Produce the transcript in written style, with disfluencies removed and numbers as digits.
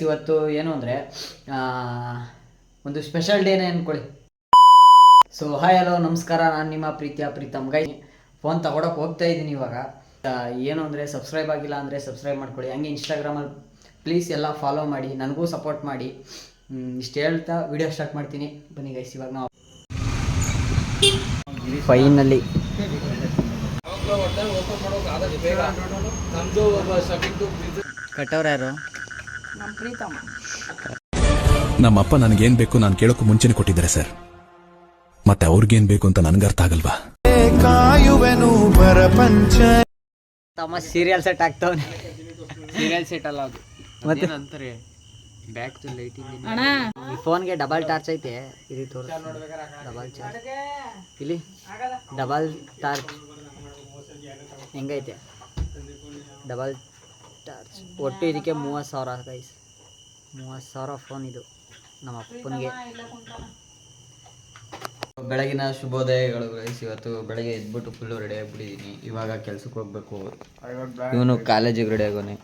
ಇವತ್ತು ಏನು ಅಂದರೆ ಒಂದು ಸ್ಪೆಷಲ್ ಡೇನೇ ಅಂದ್ಕೊಳ್ಳಿ. ಸೊ ಹಾಯ್ ಹಲೋ ನಮಸ್ಕಾರ, ನಾನು ನಿಮ್ಮ ಪ್ರೀತಿಯ ಪ್ರೀತಮ್ ಗೈ. ಫೋನ್ ತಗೊಳಕ್ಕೆ ಹೋಗ್ತಾ ಇದ್ದೀನಿ ಇವಾಗ. ಏನು ಅಂದರೆ ಸಬ್ಸ್ಕ್ರೈಬ್ ಆಗಿಲ್ಲ ಅಂದರೆ ಸಬ್ಸ್ಕ್ರೈಬ್ ಮಾಡ್ಕೊಳ್ಳಿ. ಹಂಗೆ ಇನ್ಸ್ಟಾಗ್ರಾಮಲ್ಲಿ ಪ್ಲೀಸ್ ಎಲ್ಲ ಫಾಲೋ ಮಾಡಿ, ನನಗೂ ಸಪೋರ್ಟ್ ಮಾಡಿ. ಇಷ್ಟು ಹೇಳ್ತಾ ವಿಡಿಯೋ ಸ್ಟಾರ್ಟ್ ಮಾಡ್ತೀನಿ. ಬನ್ನಿ ಗೈಸ್, ಇವಾಗ ನಾವು ಫೈನಲಿ ಕಟ್ಟವ್ರು ಯಾರು? ನಮ್ಮಪ್ಪ ನನಗೇನ್ ಬೇಕು ನಾನು ಕೇಳೋಕ್ಕೂ ಮುಂಚೆನೆ ಕೊಟ್ಟಿದ್ದಾರೆ ಸರ್. ಮತ್ತೆ ಅವ್ರಿಗೇನ್ ಬೇಕು ಅಂತ ನನ್ಗರ್ಥ ಆಗಲ್ವಾ? ಕಾಯುವೆನು ಪರಪಂಚ ತಮ್ಮ ಸೀರಿಯಲ್ ಸೆಟ್ ಆಗ್ತಾವನೆ. ಸೀರಿಯಲ್ ಸೆಟ್ ಅಲ್ಲ ಅದು, ಮತ್ತೆ ಅಂತಾರೆ ಬ್ಯಾಕ್ ಟು ಲೈಟಿಂಗ್. ಈ ಫೋನ್ಗೆ ಡಬಲ್ ಟಾರ್ಚ್ ಐತೆ, ಇಲ್ಲಿ ತೋರಿಸ್. ಡಬಲ್ ಚಾರ್ಜ್ ಇಲ್ಲಿ, ಡಬಲ್ ಟಾರ್ಚ್ ಹೆಂಗೈತೆ? Double torch. ಒಟ್ಟು ಇದಕ್ಕೆ 30,000 ಗೈಸ್. 30,000 ಫೋನ್ ಇದು ನಮ್ಮ ಅಪ್ಪನಿಗೆ. ಬೆಳಗಿನ ಶುಭೋದಯಗಳು ಗೈಸ್. ಇವತ್ತು ಬೆಳಗ್ಗೆ ಎದ್ಬಿಟ್ಟು ಫುಲ್ಲು ರೆಡಿ ಆಗಿಬಿಟ್ಟಿದ್ದೀನಿ. ಇವಾಗ ಕೆಲ್ಸಕ್ಕೆ ಹೋಗ್ಬೇಕು. ಇವನು ಕಾಲೇಜಿಗೆ ರೆಡಿ ಆಗೋನೆ.